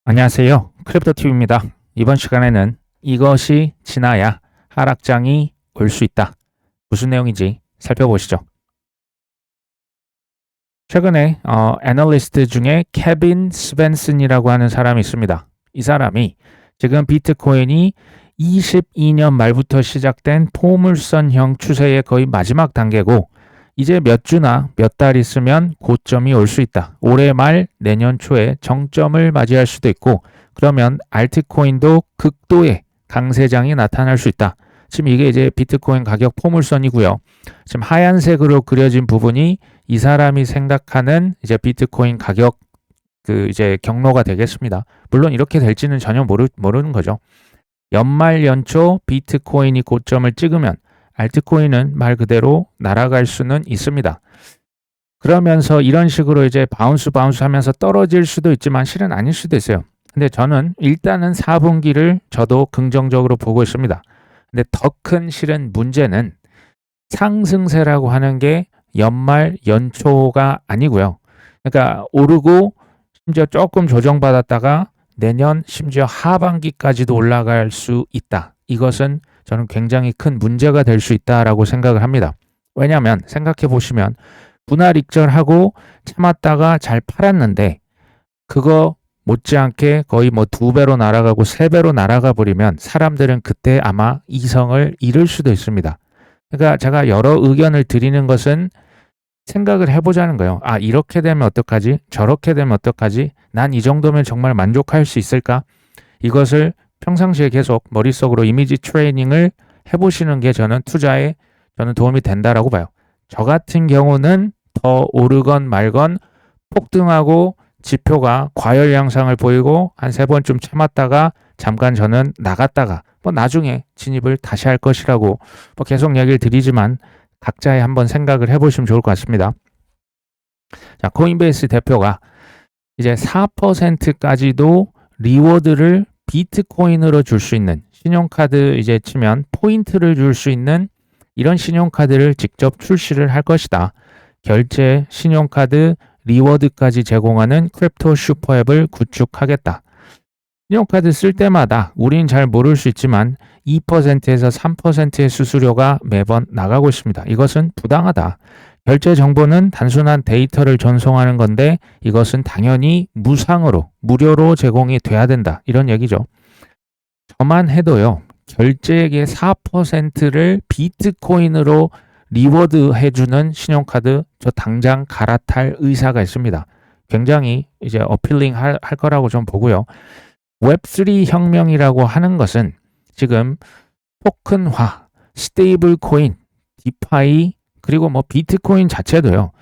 안녕하세요. 크립토TV입니다. 이번 시간에는 이것이 지나야 하락장이 올 수 있다. 무슨 내용인지 살펴보시죠. 최근에 애널리스트 중에 케빈 스벤슨이라고 하는 사람이 있습니다. 이 사람이 지금 비트코인이 22년 말부터 시작된 포물선형 추세의 거의 마지막 단계고 이제 몇 주나 몇 달 있으면 고점이 올 수 있다. 올해 말 내년 초에 정점을 맞이할 수도 있고 그러면 알트코인도 극도의 강세장이 나타날 수 있다. 지금 이게 이제 비트코인 가격 포물선이고요. 지금 하얀색으로 그려진 부분이 이 사람이 생각하는 이제 비트코인 가격 이제 경로가 되겠습니다. 물론 이렇게 될지는 전혀 모르는 거죠. 연말 연초 비트코인이 고점을 찍으면 알트코인은 말 그대로 날아갈 수는 있습니다. 그러면서 이런 식으로 이제 바운스 하면서 떨어질 수도 있지만 실은 아닐 수도 있어요. 근데 저는 일단은 4분기를 저도 긍정적으로 보고 있습니다. 근데 더 큰 실은 문제는 상승세라고 하는 게 연말 연초가 아니고요. 그러니까 오르고 심지어 조금 조정받았다가 내년 심지어 하반기까지도 올라갈 수 있다. 이것은 저는 굉장히 큰 문제가 될 수 있다라고 생각을 합니다. 왜냐하면 생각해 보시면 분할 익절하고 참았다가 잘 팔았는데 그거 못지않게 거의 뭐 2배로 날아가고 3배로 날아가 버리면 사람들은 그때 아마 이성을 잃을 수도 있습니다. 그러니까 제가 여러 의견을 드리는 것은 생각을 해보자는 거예요. 아, 이렇게 되면 어떡하지? 저렇게 되면 어떡하지? 난 이 정도면 정말 만족할 수 있을까? 이것을 평상시에 계속 머릿속으로 이미지 트레이닝을 해보시는 게 저는 투자에 도움이 된다라고 봐요. 저 같은 경우는 더 오르건 말건 폭등하고 지표가 과열 양상을 보이고 한 3번쯤 참았다가 잠깐 저는 나갔다가 나중에 진입을 다시 할 것이라고 계속 얘기를 드리지만 각자의 한번 생각을 해보시면 좋을 것 같습니다. 자, 코인베이스 대표가 이제 4%까지도 리워드를 비트코인으로 줄 수 있는 신용카드 이제 치면 포인트를 줄 수 있는 이런 신용카드를 직접 출시를 할 것이다. 결제, 신용카드, 리워드까지 제공하는 크립토 슈퍼앱을 구축하겠다. 신용카드 쓸 때마다 우린 잘 모를 수 있지만 2%에서 3%의 수수료가 매번 나가고 있습니다. 이것은 부당하다. 결제 정보는 단순한 데이터를 전송하는 건데 이것은 당연히 무상으로, 무료로 제공이 돼야 된다. 이런 얘기죠. 저만 해도요. 결제액의 4%를 비트코인으로 리워드 해주는 신용카드 저 당장 갈아탈 의사가 있습니다. 굉장히 이제 어필링 할 거라고 좀 보고요. 웹3 혁명이라고 하는 것은 지금 토큰화, 스테이블 코인, 디파이 그리고 비트코인 자체도요.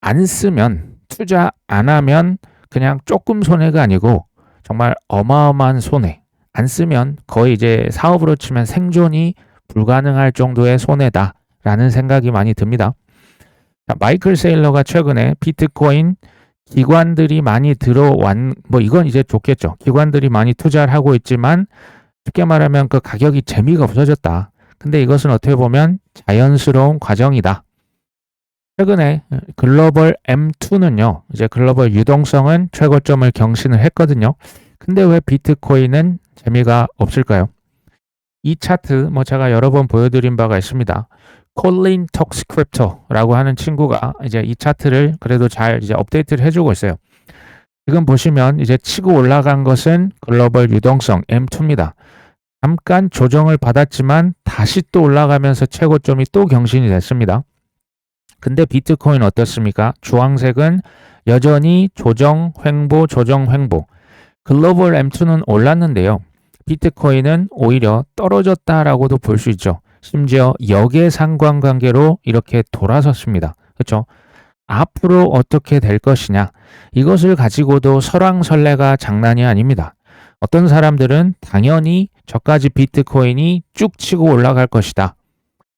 안 쓰면 투자 안 하면 그냥 조금 손해가 아니고 정말 어마어마한 손해. 안 쓰면 거의 이제 사업으로 치면 생존이 불가능할 정도의 손해다라는 생각이 많이 듭니다. 마이클 세일러가 최근에 비트코인 기관들이 많이 이건 이제 좋겠죠. 기관들이 많이 투자를 하고 있지만 쉽게 말하면 그 가격이 재미가 없어졌다. 근데 이것은 어떻게 보면 자연스러운 과정이다. 최근에 글로벌 M2는요. 이제 글로벌 유동성은 최고점을 경신을 했거든요. 근데 왜 비트코인은 재미가 없을까요? 이 차트 제가 여러 번 보여드린 바가 있습니다. 콜린 톡스크립토라고 하는 친구가 이제 이 차트를 그래도 잘 이제 업데이트를 해주고 있어요. 지금 보시면 이제 치고 올라간 것은 글로벌 유동성 M2입니다. 잠깐 조정을 받았지만 다시 또 올라가면서 최고점이 또 경신이 됐습니다. 근데 비트코인 어떻습니까? 주황색은 여전히 조정 횡보. 글로벌 M2는 올랐는데요. 비트코인은 오히려 떨어졌다라고도 볼 수 있죠. 심지어 역의 상관관계로 이렇게 돌아섰습니다. 그렇죠? 앞으로 어떻게 될 것이냐 이것을 가지고도 설왕설래가 장난이 아닙니다. 어떤 사람들은 당연히 저까지 비트코인이 쭉 치고 올라갈 것이다.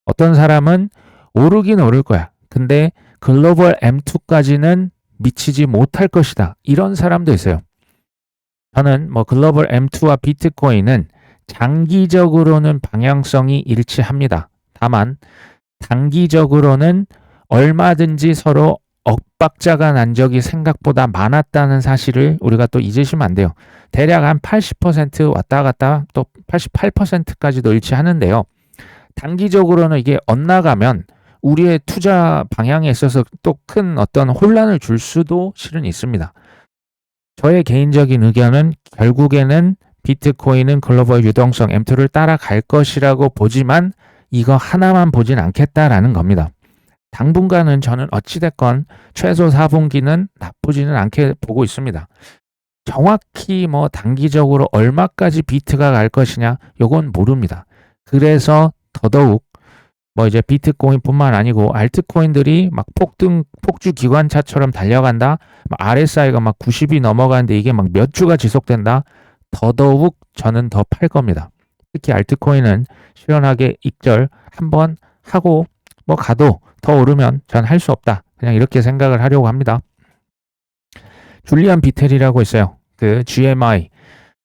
어떤 사람은 오르긴 오를 거야. 근데 글로벌 M2까지는 미치지 못할 것이다. 이런 사람도 있어요. 저는 글로벌 M2와 비트코인은 장기적으로는 방향성이 일치합니다. 다만 단기적으로는 얼마든지 서로 엇박자가 난 적이 생각보다 많았다는 사실을 우리가 또 잊으시면 안 돼요. 대략 한 80% 왔다 갔다 또 88%까지도 일치하는데요. 단기적으로는 이게 엇나가면 우리의 투자 방향에 있어서 또 큰 어떤 혼란을 줄 수도 실은 있습니다. 저의 개인적인 의견은 결국에는 비트코인은 글로벌 유동성 M2를 따라갈 것이라고 보지만 이거 하나만 보진 않겠다라는 겁니다. 당분간은 저는 어찌됐건 최소 4분기는 나쁘지는 않게 보고 있습니다. 정확히 뭐 단기적으로 얼마까지 비트가 갈 것이냐 요건 모릅니다. 그래서 더더욱 뭐 이제 비트코인뿐만 아니고 알트코인들이 막 폭주 기관차처럼 달려간다. 막 RSI가 막 90이 넘어가는데 이게 막 몇 주가 지속된다. 더더욱 저는 더 팔 겁니다. 특히 알트코인은 시원하게 익절 한번 하고 뭐 가도 더 오르면 전 할 수 없다. 그냥 이렇게 생각을 하려고 합니다. 줄리안 비텔이라고 있어요. 그 GMI,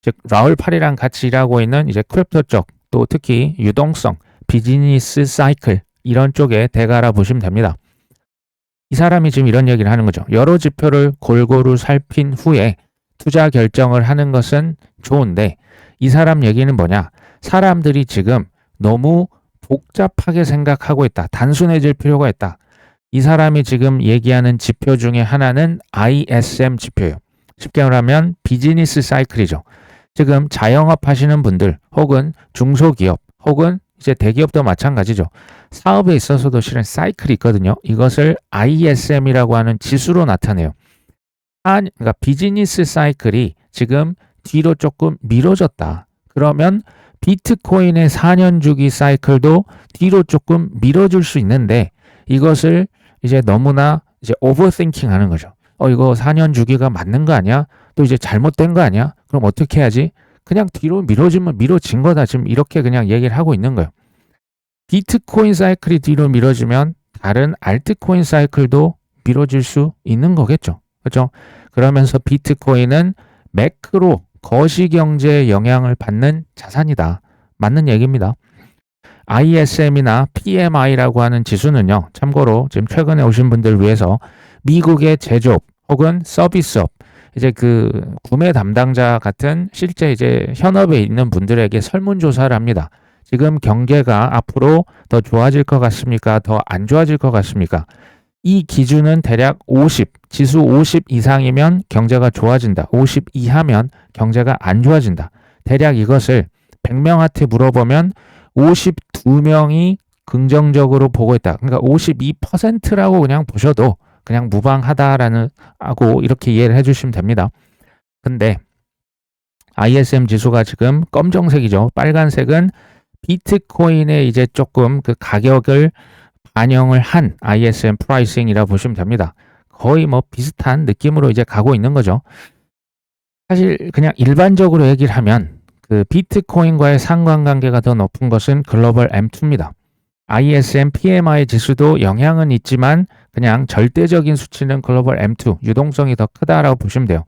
즉 라울 팔이랑 같이 일하고 있는 이제 크립토 쪽, 또 특히 유동성, 비즈니스 사이클 이런 쪽에 대가라 보시면 됩니다. 이 사람이 지금 이런 얘기를 하는 거죠. 여러 지표를 골고루 살핀 후에 투자 결정을 하는 것은 좋은데 이 사람 얘기는 뭐냐? 사람들이 지금 너무 복잡하게 생각하고 있다. 단순해질 필요가 있다. 이 사람이 지금 얘기하는 지표 중에 하나는 ISM 지표예요. 쉽게 말하면 비즈니스 사이클이죠. 지금 자영업 하시는 분들 혹은 중소기업 혹은 이제 대기업도 마찬가지죠. 사업에 있어서도 실은 사이클이 있거든요. 이것을 ISM이라고 하는 지수로 나타내요. 그러니까 비즈니스 사이클이 지금 뒤로 조금 미뤄졌다. 그러면 비트코인의 4년 주기 사이클도 뒤로 조금 미뤄질 수 있는데 이것을 이제 너무나 이제 오버띵킹 하는 거죠. 이거 4년 주기가 맞는 거 아니야? 또 이제 잘못된 거 아니야? 그럼 어떻게 해야지? 그냥 뒤로 미뤄지면 미뤄진 거다. 지금 이렇게 그냥 얘기를 하고 있는 거예요. 비트코인 사이클이 뒤로 미뤄지면 다른 알트코인 사이클도 미뤄질 수 있는 거겠죠. 그렇죠? 그러면서 비트코인은 매크로 거시경제에 영향을 받는 자산이다. 맞는 얘기입니다. ISM이나 PMI라고 하는 지수는요. 참고로 지금 최근에 오신 분들 위해서 미국의 제조업 혹은 서비스업 이제 그 구매 담당자 같은 실제 이제 현업에 있는 분들에게 설문조사를 합니다. 지금 경제가 앞으로 더 좋아질 것 같습니까? 더 안 좋아질 것 같습니까? 이 기준은 대략 50, 지수 50 이상이면 경제가 좋아진다. 50 이하면 경제가 안 좋아진다. 대략 이것을 100명한테 물어보면 52명이 긍정적으로 보고 있다. 그러니까 52%라고 그냥 보셔도 그냥 무방하다라는 하고 이렇게 이해를 해주시면 됩니다. 근데 ISM 지수가 지금 검정색이죠. 빨간색은 비트코인의 이제 조금 그 가격을 반영을 한 ISM 프라이싱이라 보시면 됩니다. 거의 뭐 비슷한 느낌으로 이제 가고 있는 거죠. 사실 그냥 일반적으로 얘기를 하면 그 비트코인과의 상관관계가 더 높은 것은 글로벌 M2입니다. ISM PMI 지수도 영향은 있지만 그냥 절대적인 수치는 글로벌 M2, 유동성이 더 크다라고 보시면 돼요.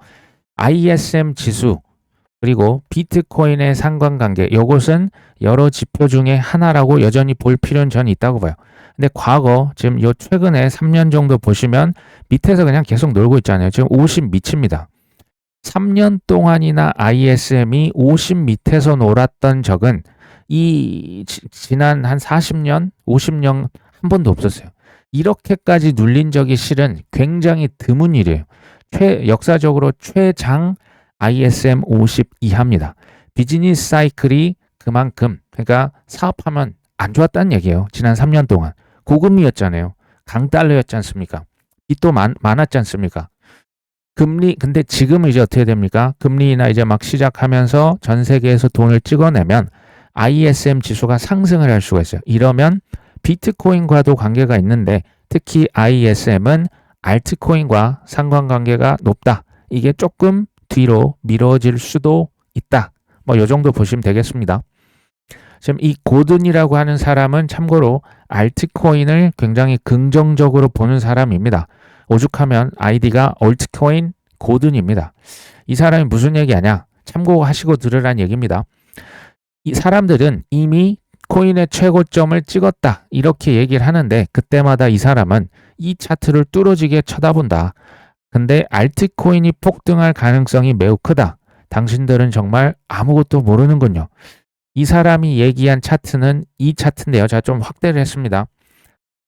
ISM 지수 그리고 비트코인의 상관관계 이것은 여러 지표 중에 하나라고 여전히 볼 필요는 저는 있다고 봐요. 근데 과거 지금 요 최근에 3년 정도 보시면 밑에서 그냥 계속 놀고 있잖아요. 지금 50 밑입니다. 3년 동안이나 ISM이 50 밑에서 놀았던 적은 이 지난 한 40년, 50년 한 번도 없었어요. 이렇게까지 눌린 적이 실은 굉장히 드문 일이에요. 역사적으로 최장 ISM 50 이하입니다. 비즈니스 사이클이 그만큼 그러니까 사업하면 안 좋았다는 얘기예요. 지난 3년 동안. 고금리였잖아요. 강달러였지 않습니까? 빚도 많았지 않습니까? 금리 근데 지금은 이제 어떻게 됩니까? 금리나 이제 막 시작하면서 전 세계에서 돈을 찍어내면 ISM 지수가 상승을 할 수가 있어요. 이러면 비트코인과도 관계가 있는데 특히 ISM은 알트코인과 상관관계가 높다. 이게 조금 뒤로 미뤄질 수도 있다. 뭐 이 정도 보시면 되겠습니다. 지금 이 고든이라고 하는 사람은 참고로 알트코인을 굉장히 긍정적으로 보는 사람입니다. 오죽하면 아이디가 올트코인 고든입니다. 이 사람이 무슨 얘기하냐? 참고하시고 들으란 얘기입니다. 이 사람들은 이미 코인의 최고점을 찍었다 이렇게 얘기를 하는데 그때마다 이 사람은 이 차트를 뚫어지게 쳐다본다. 근데 알트코인이 폭등할 가능성이 매우 크다. 당신들은 정말 아무것도 모르는군요. 이 사람이 얘기한 차트는 이 차트인데요. 제가 좀 확대를 했습니다.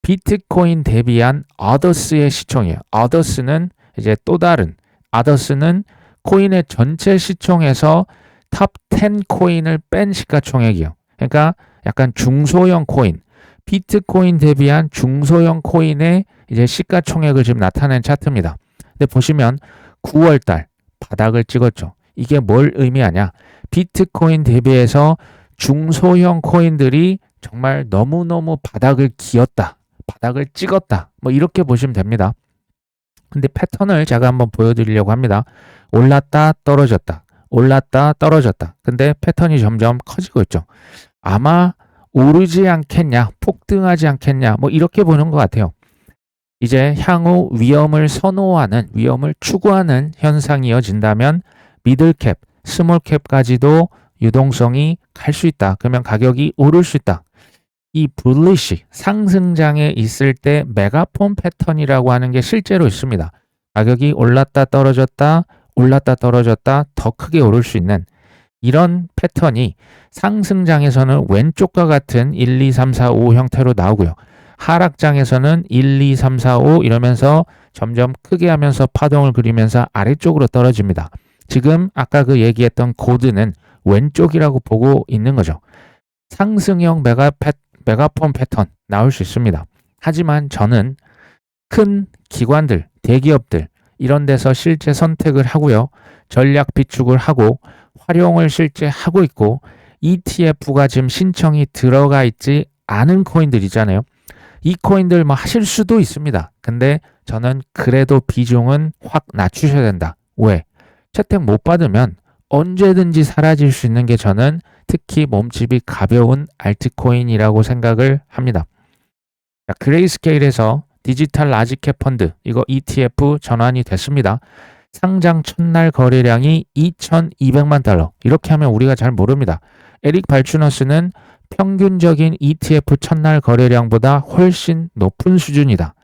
비트코인 대비한 어더스의 시총이에요. 어더스는 이제 또 다른, 어더스는 코인의 전체 시총에서 탑 10 코인을 뺀 시가총액이에요. 그러니까 약간 중소형 코인, 비트코인 대비한 중소형 코인의 이제 시가총액을 지금 나타낸 차트입니다. 근데 보시면 9월달 바닥을 찍었죠. 이게 뭘 의미하냐? 비트코인 대비해서 중소형 코인들이 정말 너무너무 바닥을 기었다. 바닥을 찍었다. 뭐 이렇게 보시면 됩니다. 근데 패턴을 제가 한번 보여드리려고 합니다. 올랐다 떨어졌다. 올랐다 떨어졌다. 근데 패턴이 점점 커지고 있죠. 아마 오르지 않겠냐, 폭등하지 않겠냐, 뭐 이렇게 보는 것 같아요. 이제 향후 위험을 선호하는, 위험을 추구하는 현상이 이어진다면 미들캡, 스몰캡까지도 유동성이 갈 수 있다. 그러면 가격이 오를 수 있다. 이 bullish, 상승장에 있을 때 메가폰 패턴이라고 하는 게 실제로 있습니다. 가격이 올랐다 떨어졌다, 올랐다 떨어졌다 더 크게 오를 수 있는 이런 패턴이 상승장에서는 왼쪽과 같은 1, 2, 3, 4, 5 형태로 나오고요. 하락장에서는 1, 2, 3, 4, 5 이러면서 점점 크게 하면서 파동을 그리면서 아래쪽으로 떨어집니다. 지금 아까 그 얘기했던 고드는 왼쪽이라고 보고 있는 거죠. 상승형 메가폰 패턴 나올 수 있습니다. 하지만 저는 큰 기관들, 대기업들 이런 데서 실제 선택을 하고요. 전략 비축을 하고 활용을 실제 하고 있고 ETF가 지금 신청이 들어가 있지 않은 코인들이잖아요. 이 코인들 뭐 하실 수도 있습니다. 근데 저는 그래도 비중은 확 낮추셔야 된다. 왜? 채택 못 받으면 언제든지 사라질 수 있는 게 저는 특히 몸집이 가벼운 알트코인이라고 생각을 합니다. 자, 그레이스케일에서 디지털 라지캡 펀드 이거 ETF 전환이 됐습니다. 상장 첫날 거래량이 2,200만 달러. 이렇게 하면 우리가 잘 모릅니다. 에릭 발추너스는 평균적인 ETF 첫날 거래량보다 훨씬 높은 수준이다.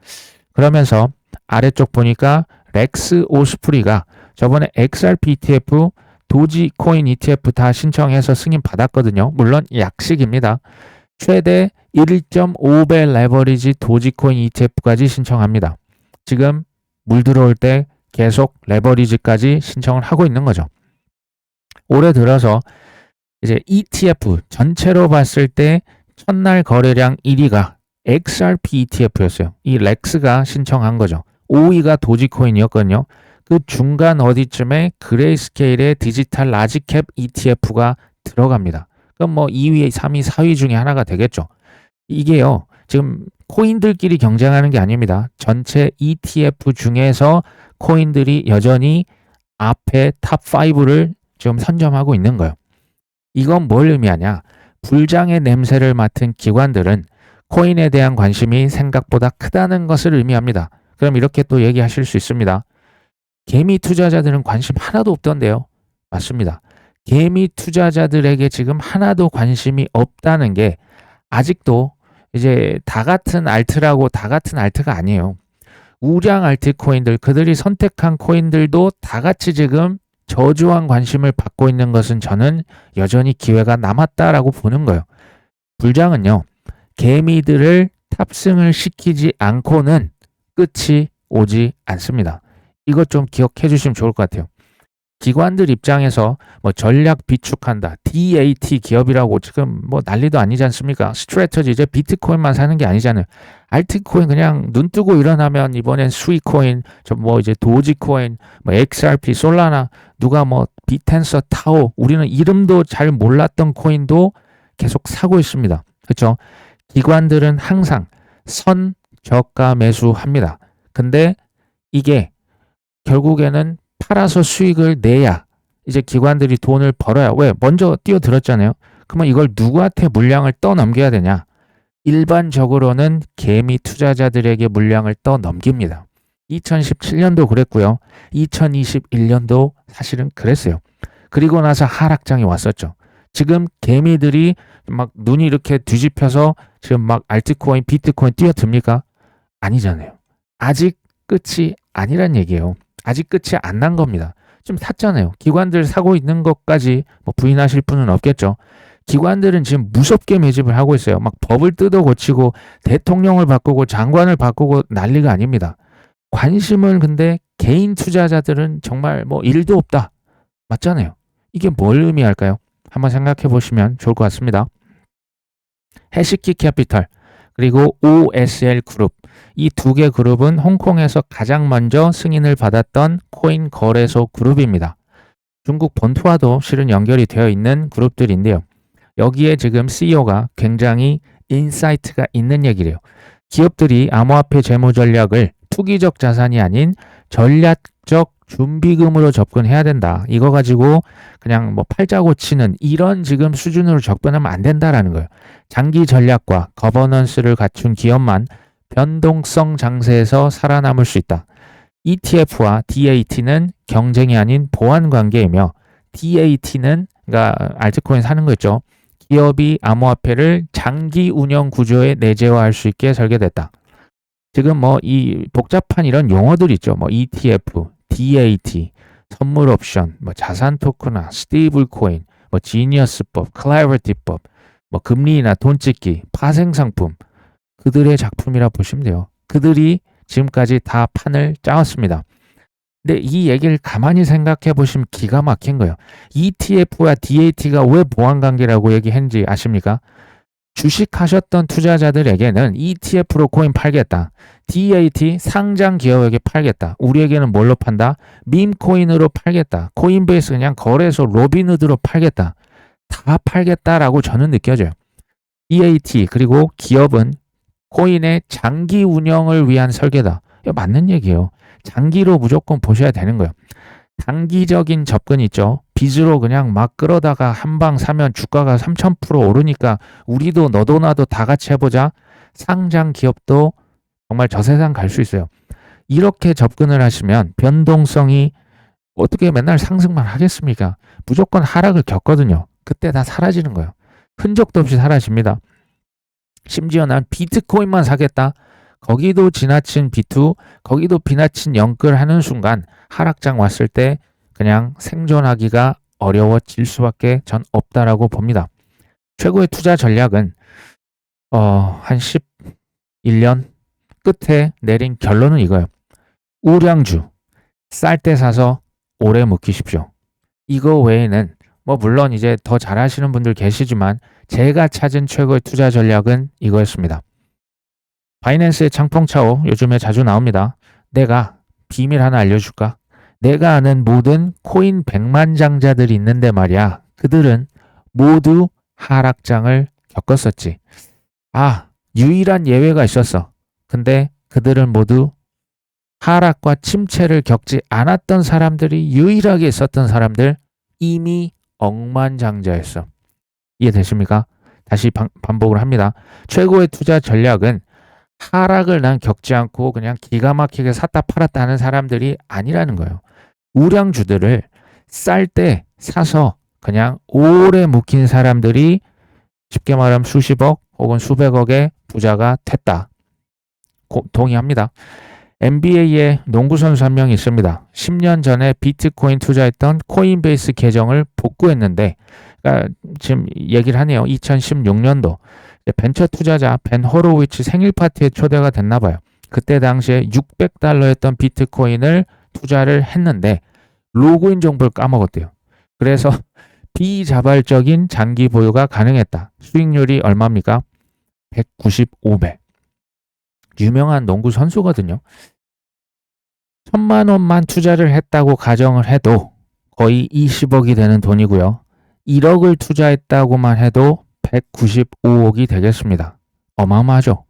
그러면서 아래쪽 보니까 렉스 오스프리가 저번에 XRP ETF, 도지코인 ETF 다 신청해서 승인 받았거든요. 물론 약식입니다. 최대 1.5배 레버리지 도지코인 ETF까지 신청합니다. 지금 물 들어올 때 계속 레버리지까지 신청을 하고 있는 거죠. 올해 들어서 이제 ETF 전체로 봤을 때 첫날 거래량 1위가 XRP ETF였어요. 이 렉스가 신청한 거죠. 5위가 도지코인이었거든요. 그 중간 어디쯤에 그레이스케일의 디지털 라지캡 ETF가 들어갑니다. 그럼 뭐 2위, 3위, 4위 중에 하나가 되겠죠. 이게요. 지금 코인들끼리 경쟁하는 게 아닙니다. 전체 ETF 중에서 코인들이 여전히 앞에 탑 5를 지금 선점하고 있는 거예요. 이건 뭘 의미하냐? 불장의 냄새를 맡은 기관들은 코인에 대한 관심이 생각보다 크다는 것을 의미합니다. 그럼 이렇게 또 얘기하실 수 있습니다. 개미 투자자들은 관심 하나도 없던데요. 맞습니다. 개미 투자자들에게 지금 하나도 관심이 없다는 게 아직도 이제 다 같은 알트라고 다 같은 알트가 아니에요. 우량 알트코인들, 그들이 선택한 코인들도 다 같이 지금 저조한 관심을 받고 있는 것은 저는 여전히 기회가 남았다라고 보는 거예요. 불장은요, 개미들을 탑승을 시키지 않고는 끝이 오지 않습니다. 이것 좀 기억해 주시면 좋을 것 같아요. 기관들 입장에서 뭐 전략 비축한다, DAT 기업이라고 지금 뭐 난리도 아니지 않습니까? 스트래터지 이제 비트코인만 사는 게 아니잖아요. 알트코인 그냥 눈 뜨고 일어나면 이번엔 스위코인, 뭐 이제 도지코인, 뭐 XRP, 솔라나, 누가 뭐 비텐서, 타오, 우리는 이름도 잘 몰랐던 코인도 계속 사고 있습니다. 그렇죠? 기관들은 항상 선 저가 매수합니다. 근데 이게 결국에는 팔아서 수익을 내야 이제 기관들이 돈을 벌어야, 왜? 먼저 뛰어들었잖아요. 그러면 이걸 누구한테 물량을 떠넘겨야 되냐? 일반적으로는 개미 투자자들에게 물량을 떠넘깁니다. 2017년도 그랬고요. 2021년도 사실은 그랬어요. 그리고 나서 하락장이 왔었죠. 지금 개미들이 막 눈이 이렇게 뒤집혀서 지금 막 알트코인, 비트코인 뛰어듭니까? 아니잖아요. 아직 끝이 아니란 얘기예요. 아직 끝이 안 난 겁니다. 지금 탔잖아요. 기관들 사고 있는 것까지 뭐 부인하실 분은 없겠죠. 기관들은 지금 무섭게 매집을 하고 있어요. 막 법을 뜯어 고치고 대통령을 바꾸고 장관을 바꾸고 난리가 아닙니다. 관심을 근데 개인 투자자들은 정말 뭐 일도 없다. 맞잖아요. 이게 뭘 의미할까요? 한번 생각해 보시면 좋을 것 같습니다. 해시키 캐피털 그리고 OSL 그룹 이 두 개 그룹은 홍콩에서 가장 먼저 승인을 받았던 코인 거래소 그룹입니다. 중국 본토와도 실은 연결이 되어 있는 그룹들인데요. 여기에 지금 CEO가 굉장히 인사이트가 있는 얘기래요. 기업들이 암호화폐 재무 전략을 투기적 자산이 아닌 전략적 준비금으로 접근해야 된다. 이거 가지고 그냥 뭐 팔자 고치는 이런 지금 수준으로 접근하면 안 된다라는 거예요. 장기 전략과 거버넌스를 갖춘 기업만 변동성 장세에서 살아남을 수 있다. ETF와 DAT는 경쟁이 아닌 보완 관계이며 DAT는 그러니까 알트코인 사는 거 있죠. 기업이 암호화폐를 장기 운영 구조에 내재화할 수 있게 설계됐다. 지금 뭐 이 복잡한 이런 용어들 있죠. 뭐 ETF, DAT, 선물 옵션, 뭐 자산 토크나 스테이블 코인, 뭐 지니어스법, 클래리티법, 뭐 금리나 돈 찍기, 파생 상품 그들의 작품이라 보시면 돼요. 그들이 지금까지 다 판을 짜왔습니다. 근데 이 얘기를 가만히 생각해 보시면 기가 막힌 거예요. ETF와 DAT가 왜 보완관계라고 얘기했는지 아십니까? 주식하셨던 투자자들에게는 ETF로 코인 팔겠다. DAT 상장 기업에게 팔겠다. 우리에게는 뭘로 판다? 밈코인으로 팔겠다. 코인베이스 그냥 거래소 로빈후드로 팔겠다. 다 팔겠다라고 저는 느껴져요. DAT 그리고 기업은 코인의 장기 운영을 위한 설계다. 이거 맞는 얘기예요. 장기로 무조건 보셔야 되는 거예요. 단기적인 접근 있죠. 빚으로 그냥 막 끌어다가 한 방 사면 주가가 3000% 오르니까 우리도 너도 나도 다 같이 해보자. 상장 기업도 정말 저 세상 갈 수 있어요. 이렇게 접근을 하시면 변동성이 어떻게 맨날 상승만 하겠습니까? 무조건 하락을 겪거든요. 그때 다 사라지는 거예요. 흔적도 없이 사라집니다. 심지어 난 비트코인만 사겠다. 거기도 지나친 비투, 거기도 비나친 영끌 하는 순간 하락장 왔을 때 그냥 생존하기가 어려워질 수밖에 전 없다라고 봅니다. 최고의 투자 전략은 한 11년 끝에 내린 결론은 이거예요. 우량주, 쌀 때 사서 오래 묵히십시오. 이거 외에는 뭐 물론 이제 더 잘하시는 분들 계시지만 제가 찾은 최고의 투자 전략은 이거였습니다. 바이낸스의 창펑차오 요즘에 자주 나옵니다. 내가 비밀 하나 알려줄까? 내가 아는 모든 코인 백만장자들이 있는데 말이야. 그들은 모두 하락장을 겪었었지. 유일한 예외가 있었어. 근데 그들은 모두 하락과 침체를 겪지 않았던 사람들이 유일하게 있었던 사람들 이미 억만장자였어. 이해되십니까? 다시 반복을 합니다. 최고의 투자 전략은 하락을 난 겪지 않고 그냥 기가 막히게 샀다 팔았다 하는 사람들이 아니라는 거예요. 우량주들을 쌀 때 사서 그냥 오래 묵힌 사람들이 쉽게 말하면 수십억 혹은 수백억의 부자가 됐다. 동의합니다. NBA에 농구선수 한 명이 있습니다. 10년 전에 비트코인 투자했던 코인베이스 계정을 복구했는데 그러니까 지금 얘기를 하네요. 2016년도 벤처 투자자 벤 호로위치 생일 파티에 초대가 됐나 봐요. 그때 당시에 $600였던 비트코인을 투자를 했는데 로그인 정보를 까먹었대요. 그래서 비자발적인 장기 보유가 가능했다. 수익률이 얼마입니까? 195배. 유명한 농구 선수거든요. 1000만 원만 투자를 했다고 가정을 해도 거의 20억이 되는 돈이고요. 1억을 투자했다고만 해도 195억이 되겠습니다. 어마어마하죠.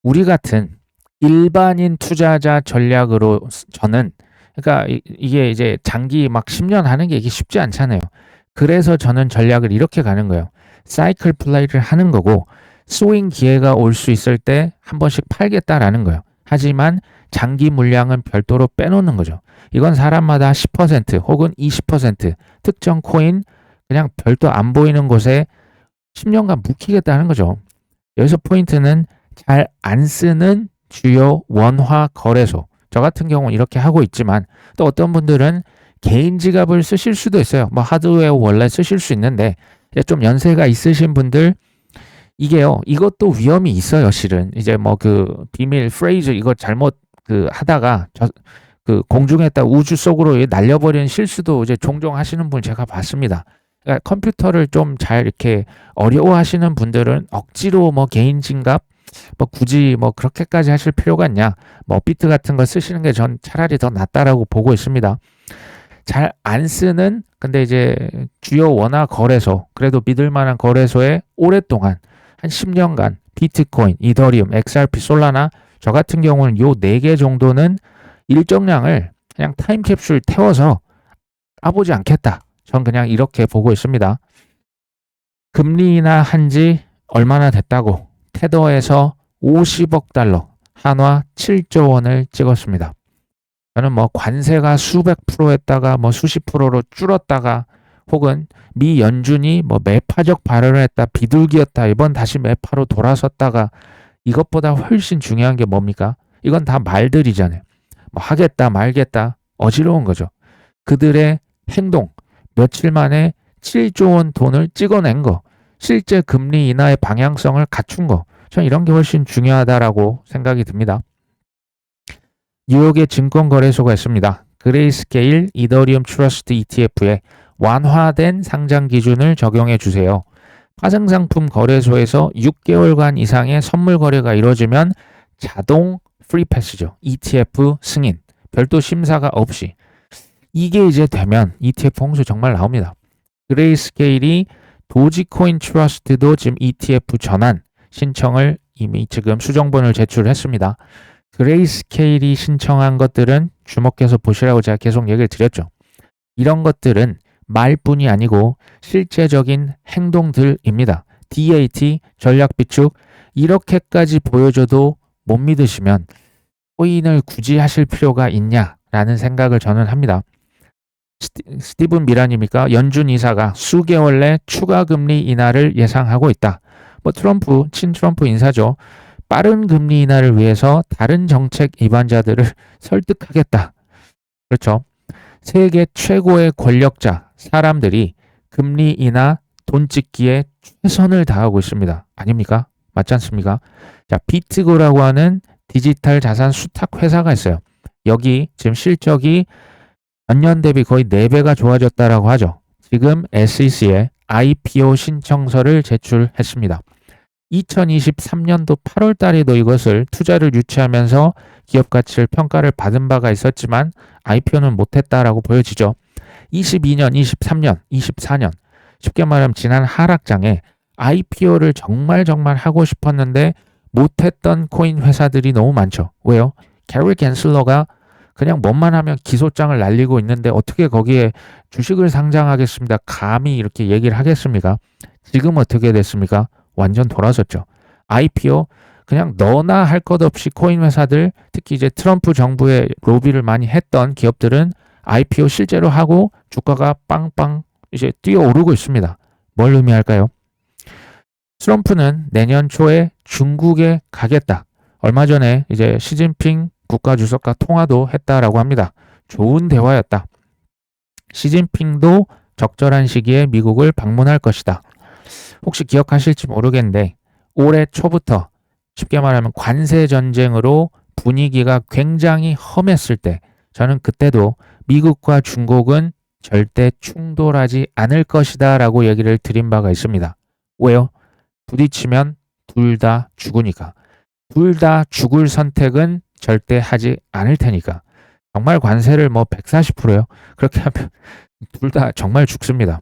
우리 같은 일반인 투자자 전략으로 저는 그러니까 이게 이제 장기 막 10년 하는 게 이게 쉽지 않잖아요. 그래서 저는 전략을 이렇게 가는 거예요. 사이클 플레이를 하는 거고 스윙 기회가 올 수 있을 때 한 번씩 팔겠다라는 거예요. 하지만 장기 물량은 별도로 빼놓는 거죠. 이건 사람마다 10% 혹은 20% 특정 코인 그냥 별도 안 보이는 곳에 10년간 묵히겠다는 거죠. 여기서 포인트는 잘 안 쓰는 주요 원화 거래소. 저 같은 경우는 이렇게 하고 있지만 또 어떤 분들은 개인 지갑을 쓰실 수도 있어요. 뭐 하드웨어 원래 쓰실 수 있는데 좀 연세가 있으신 분들 이게요. 이것도 위험이 있어요, 실은. 이제 뭐 그 비밀 프레이즈 이거 잘못 그 하다가 그 공중에다 우주 속으로 날려버리는 실수도 이제 종종 하시는 분 제가 봤습니다. 그러니까 컴퓨터를 좀 잘 이렇게 어려워하시는 분들은 억지로 뭐 개인 지갑 뭐 굳이 뭐 그렇게까지 하실 필요가 있냐? 뭐 비트 같은 거 쓰시는 게 전 차라리 더 낫다라고 보고 있습니다. 잘 안 쓰는 근데 이제 주요 원화 거래소 그래도 믿을 만한 거래소에 오랫동안 한 10년간 비트코인, 이더리움, XRP, 솔라나 저 같은 경우는 요 4개 정도는 일정량을 그냥 타임캡슐 태워서 까보지 않겠다. 전 그냥 이렇게 보고 있습니다. 금리 인하 한지 얼마나 됐다고 테더에서 50억 달러, 한화 7조 원을 찍었습니다. 저는 뭐 관세가 수백 프로 했다가 뭐 수십 프로로 줄었다가 혹은 미 연준이 뭐 매파적 발언을 했다, 비둘기였다, 이번 다시 매파로 돌아섰다가 이것보다 훨씬 중요한 게 뭡니까? 이건 다 말들이잖아요. 뭐 하겠다 말겠다 어지러운 거죠. 그들의 행동, 며칠 만에 7조 원 돈을 찍어낸 거, 실제 금리 인하의 방향성을 갖춘 거, 전 이런 게 훨씬 중요하다라고 생각이 듭니다. 뉴욕에 증권거래소가 있습니다. 그레이스케일 이더리움 트러스트 ETF에 완화된 상장 기준을 적용해 주세요. 파생상품 거래소에서 6개월간 이상의 선물 거래가 이루어지면 자동 프리패스죠. ETF 승인, 별도 심사가 없이. 이게 이제 되면 ETF 홍수 정말 나옵니다. 그레이스케일이 도지코인 트러스트도 지금 ETF 전환 신청을 이미 지금 수정본을 제출했습니다. 그레이스케일이 신청한 것들은 주목해서 보시라고 제가 계속 얘기를 드렸죠. 이런 것들은 말뿐이 아니고 실제적인 행동들입니다. DAT, 전략 비축 이렇게까지 보여줘도 못 믿으시면 코인을 굳이 하실 필요가 있냐라는 생각을 저는 합니다. 스티븐 미라님이니까 연준 이사가 수개월 내 추가 금리 인하를 예상하고 있다. 뭐 트럼프, 친트럼프 인사죠. 빠른 금리 인하를 위해서 다른 정책 입안자들을 설득하겠다. 그렇죠. 세계 최고의 권력자 사람들이 금리 인하 돈 찍기에 최선을 다하고 있습니다. 아닙니까? 맞지 않습니까? 자, 비트고라고 하는 디지털 자산 수탁 회사가 있어요. 여기 지금 실적이 전년 대비 거의 4배가 좋아졌다라고 하죠. 지금 SEC에 IPO 신청서를 제출했습니다. 2023년도 8월 달에도 이것을 투자를 유치하면서 기업 가치를 평가를 받은 바가 있었지만 IPO는 못했다라고 보여지죠. 22년, 23년, 24년 쉽게 말하면 지난 하락장에 IPO를 정말 하고 싶었는데 못했던 코인 회사들이 너무 많죠. 왜요? 게리 갠슬러가 그냥 뭐만 하면 기소장을 날리고 있는데 어떻게 거기에 주식을 상장하겠습니다. 감히 이렇게 얘기를 하겠습니까? 지금 어떻게 됐습니까? 완전 돌아섰죠. IPO 그냥 너나 할 것 없이 코인 회사들 특히 이제 트럼프 정부의 로비를 많이 했던 기업들은 IPO 실제로 하고 주가가 빵빵 이제 뛰어오르고 있습니다. 뭘 의미할까요? 트럼프는 내년 초에 중국에 가겠다. 얼마 전에 이제 시진핑 국가주석과 통화도 했다라고 합니다. 좋은 대화였다. 시진핑도 적절한 시기에 미국을 방문할 것이다. 혹시 기억하실지 모르겠는데 올해 초부터 쉽게 말하면 관세 전쟁으로 분위기가 굉장히 험했을 때 저는 그때도 미국과 중국은 절대 충돌하지 않을 것이다 라고 얘기를 드린 바가 있습니다. 왜요? 부딪히면 둘 다 죽으니까. 둘 다 죽을 선택은 절대 하지 않을 테니까. 정말 관세를 뭐 140%요? 그렇게 하면 둘 다 정말 죽습니다.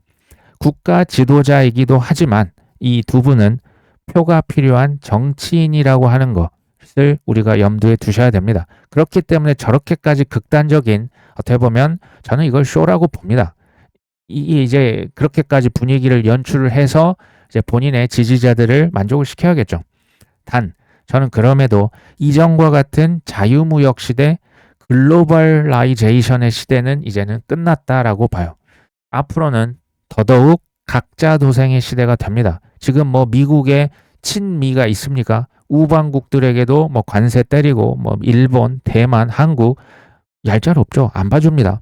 국가 지도자이기도 하지만 이 두 분은 표가 필요한 정치인이라고 하는 것을 우리가 염두에 두셔야 됩니다. 그렇기 때문에 저렇게까지 극단적인 어떻게 보면 저는 이걸 쇼라고 봅니다. 이게 이제 그렇게까지 분위기를 연출을 해서 이제 본인의 지지자들을 만족을 시켜야겠죠. 단 저는 그럼에도 이전과 같은 자유무역 시대, 글로벌라이제이션의 시대는 이제는 끝났다라고 봐요. 앞으로는 더더욱 각자 도생의 시대가 됩니다. 지금 뭐 미국의 미친 미가 있습니까? 우방국들에게도 뭐 관세 때리고 뭐 일본, 대만, 한국 얄짤없죠. 안 봐줍니다.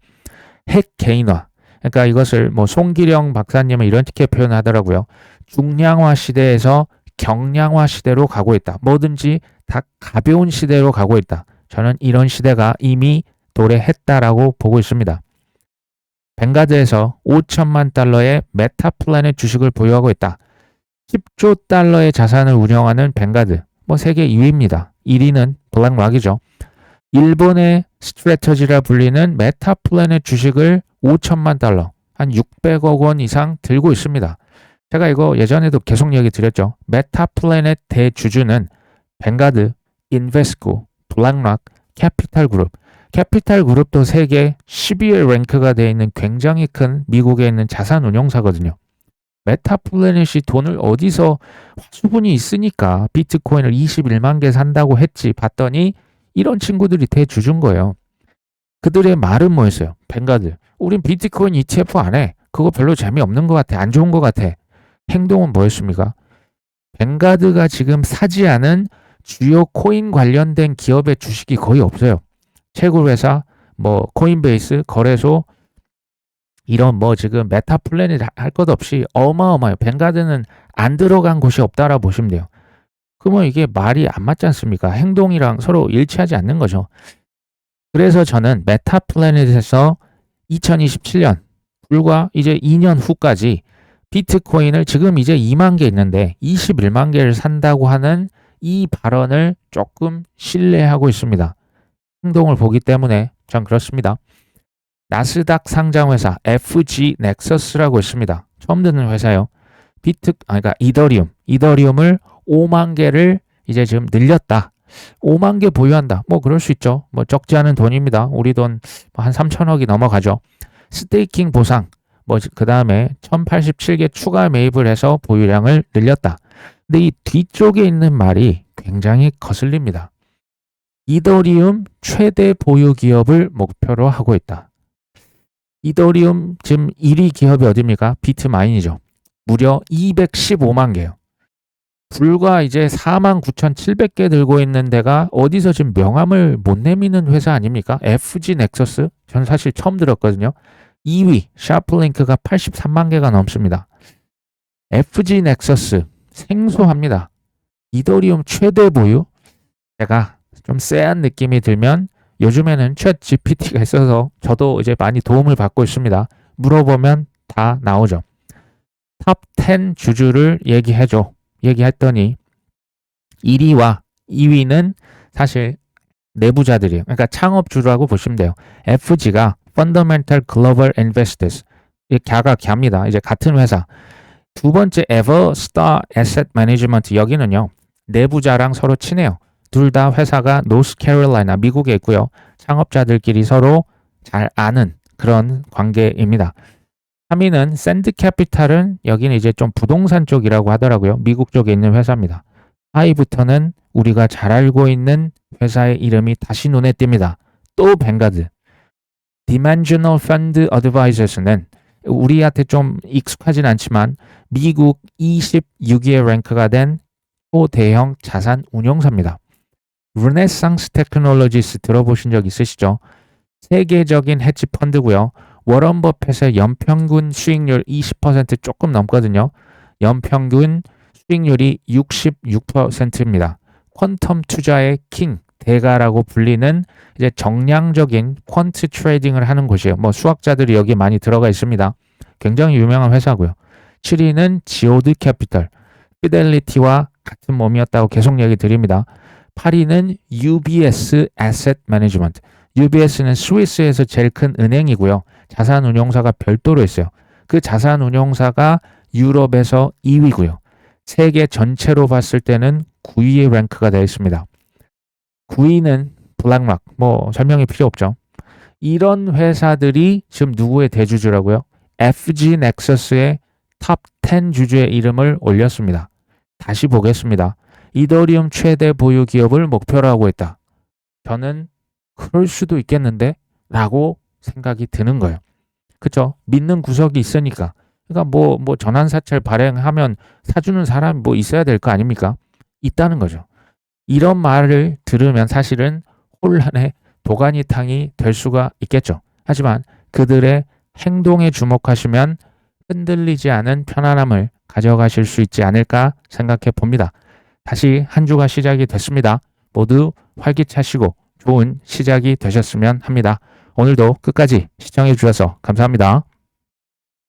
핵 개인화. 그러니까 이것을 뭐 송기령 박사님은 이렇게 표현하더라고요. 중량화 시대에서 경량화 시대로 가고 있다. 뭐든지 다 가벼운 시대로 가고 있다. 저는 이런 시대가 이미 도래했다라고 보고 있습니다. 뱅가드에서 5천만 달러의 메타플래닛 주식을 보유하고 있다. 10조 달러의 자산을 운영하는 뱅가드. 뭐 세계 2위입니다. 1위는 블랙락이죠. 일본의 스트래터지라 불리는 메타플래닛 주식을 5천만 달러, 한 600억 원 이상 들고 있습니다. 제가 이거 예전에도 계속 얘기 드렸죠. 메타플래닛 대주주는 뱅가드, 인베스코, 블랙락, 캐피탈그룹. 캐피탈그룹도 세계 10위에 랭크가 되어 있는 굉장히 큰 미국에 있는 자산 운용사거든요. 메타플래닛이 돈을 어디서 수분이 있으니까 비트코인을 21만 개 산다고 했지 봤더니 이런 친구들이 대주주인 거예요. 그들의 말은 뭐였어요? 뱅가드. 우린 비트코인 ETF 안 해. 그거 별로 재미없는 것 같아. 안 좋은 것 같아. 행동은 뭐였습니까? 뱅가드가 지금 사지 않은 주요 코인 관련된 기업의 주식이 거의 없어요. 채굴회사, 뭐 코인베이스, 거래소 이런 뭐 지금 메타플래닛 할 것 없이 어마어마해요. 뱅가드는 안 들어간 곳이 없다라 보시면 돼요. 그러면 이게 말이 안 맞지 않습니까? 행동이랑 서로 일치하지 않는 거죠. 그래서 저는 메타플래닛에서 2027년 불과 이제 2년 후까지 비트코인을 지금 이제 2만 개 있는데 21만 개를 산다고 하는 이 발언을 조금 신뢰하고 있습니다. 행동을 보기 때문에 전 그렇습니다. 나스닥 상장회사 FG 넥서스라고 있습니다. 처음 듣는 회사요. 그러니까 이더리움을 5만 개를 이제 지금 늘렸다. 5만 개 보유한다. 뭐 그럴 수 있죠. 뭐 적지 않은 돈입니다. 우리 돈 한 3천억이 넘어가죠. 스테이킹 보상. 뭐 그 다음에 1087개 추가 매입을 해서 보유량을 늘렸다. 근데 이 뒤쪽에 있는 말이 굉장히 거슬립니다. 이더리움 최대 보유 기업을 목표로 하고 있다. 이더리움 지금 1위 기업이 어디입니까? 비트마인이죠. 무려 215만 개요. 불과 이제 49,700개 들고 있는 데가 어디서 지금 명함을 못 내미는 회사 아닙니까? FG 넥서스? 전 사실 처음 들었거든요. 2위 샤플링크가 83만 개가 넘습니다. FG 넥서스 생소합니다. 이더리움 최대 보유? 제가 좀 쎄한 느낌이 들면 요즘에는 챗 GPT가 있어서 저도 이제 많이 도움을 받고 있습니다. 물어보면 다 나오죠. 탑 10 주주를 얘기했더니 1위와 2위는 사실 내부자들이에요. 그러니까 창업주라고 보시면 돼요. FG가 Fundamental Global Investors. 갸가 갸입니다. 이제 같은 회사. 두 번째 Everstar Asset Management. 여기는요. 내부자랑 서로 친해요. 둘 다 회사가 노스캐롤라이나 미국에 있고요. 창업자들끼리 서로 잘 아는 그런 관계입니다. 3위는 샌드캐피탈은 여기는 이제 좀 부동산 쪽이라고 하더라고요. 미국 쪽에 있는 회사입니다. 4위부터는 우리가 잘 알고 있는 회사의 이름이 다시 눈에 띕니다. 또 뱅가드. Dimensional Fund Advisors는 우리한테 좀 익숙하진 않지만 미국 26위에 랭크가 된 초대형 자산 운용사입니다. 르네상스 테크놀로지스 들어보신 적 있으시죠? 세계적인 헤지 펀드고요. 워런 버핏의 연평균 수익률 20% 조금 넘거든요. 연평균 수익률이 66%입니다. 퀀텀 투자의 킹, 대가라고 불리는 이제 정량적인 퀀트 트레이딩을 하는 곳이에요. 뭐 수학자들이 여기 많이 들어가 있습니다. 굉장히 유명한 회사고요. 7위는 지오드 캐피털, 피델리티와 같은 몸이었다고 계속 얘기 드립니다. 8위는 UBS Asset Management. UBS는 스위스에서 제일 큰 은행이고요. 자산운용사가 별도로 있어요. 그 자산운용사가 유럽에서 2위고요. 세계 전체로 봤을 때는 9위의 랭크가 되어 있습니다. 9위는 블랙락. 뭐 설명이 필요 없죠. 이런 회사들이 지금 누구의 대주주라고요? FG 넥서스의 탑 10 주주의 이름을 올렸습니다. 다시 보겠습니다. 이더리움 최대 보유 기업을 목표로 하고 있다. 저는 그럴 수도 있겠는데? 라고 생각이 드는 거예요. 그쵸? 믿는 구석이 있으니까. 그러니까 뭐 전환사채를 발행하면 사주는 사람이 뭐 있어야 될 거 아닙니까? 있다는 거죠. 이런 말을 들으면 사실은 혼란의 도가니탕이 될 수가 있겠죠. 하지만 그들의 행동에 주목하시면 흔들리지 않은 편안함을 가져가실 수 있지 않을까 생각해 봅니다. 다시 한 주가 시작이 됐습니다. 모두 활기차시고 좋은 시작이 되셨으면 합니다. 오늘도 끝까지 시청해 주셔서 감사합니다.